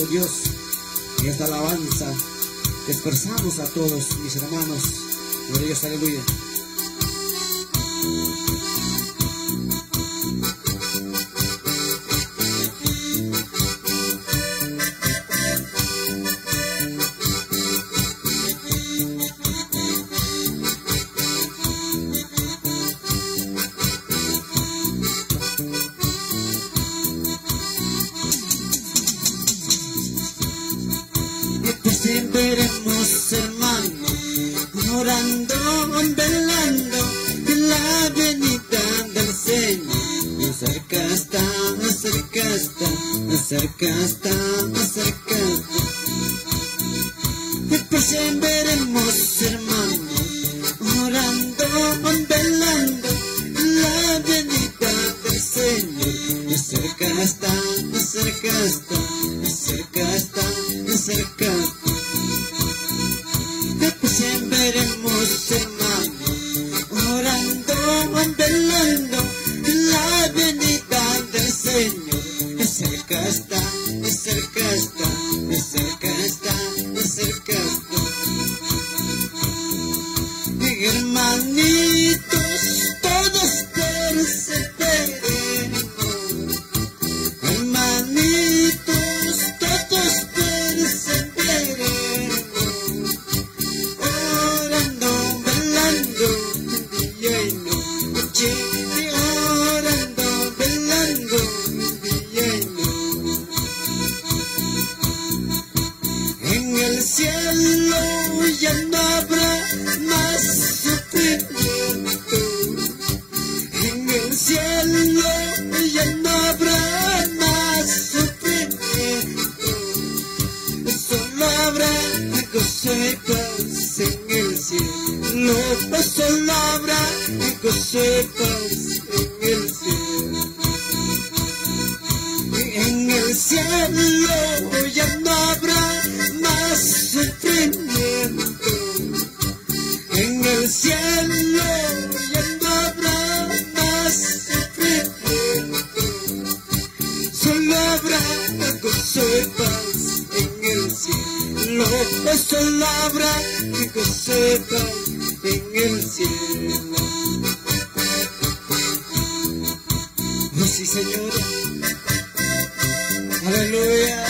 Dios, en esta alabanza que expresamos a todos mis hermanos. Gloria a Dios, aleluya. Veremos, hermano, orando, velando en la venida del Señor. Cerca está, cerca está, cerca está, cerca está. Veremos, hermano, orando, velando en la venida del Señor. Cerca está, cerca está, cerca está, cerca está. Veremos, hermano, orando, velando la venida del Señor. Cerca está, cerca está, cerca está, cerca está. Hermanitos, todos perseveremos. Hermanitos, todos perseveremos. En el cielo ya no habrá más sufrimiento. En el cielo ya no habrá más sufrimiento. Solo habrá gozo y paz en el cielo. Solo habrá gozo y paz en el cielo. En el cielo ya no habrá más sufrimiento. En el cielo ya no habrá más sufrimiento. Solo habrá gozo y paz en el cielo. Solo habrá gozo y paz en el cielo. Oh, sí, Señor. Aleluya.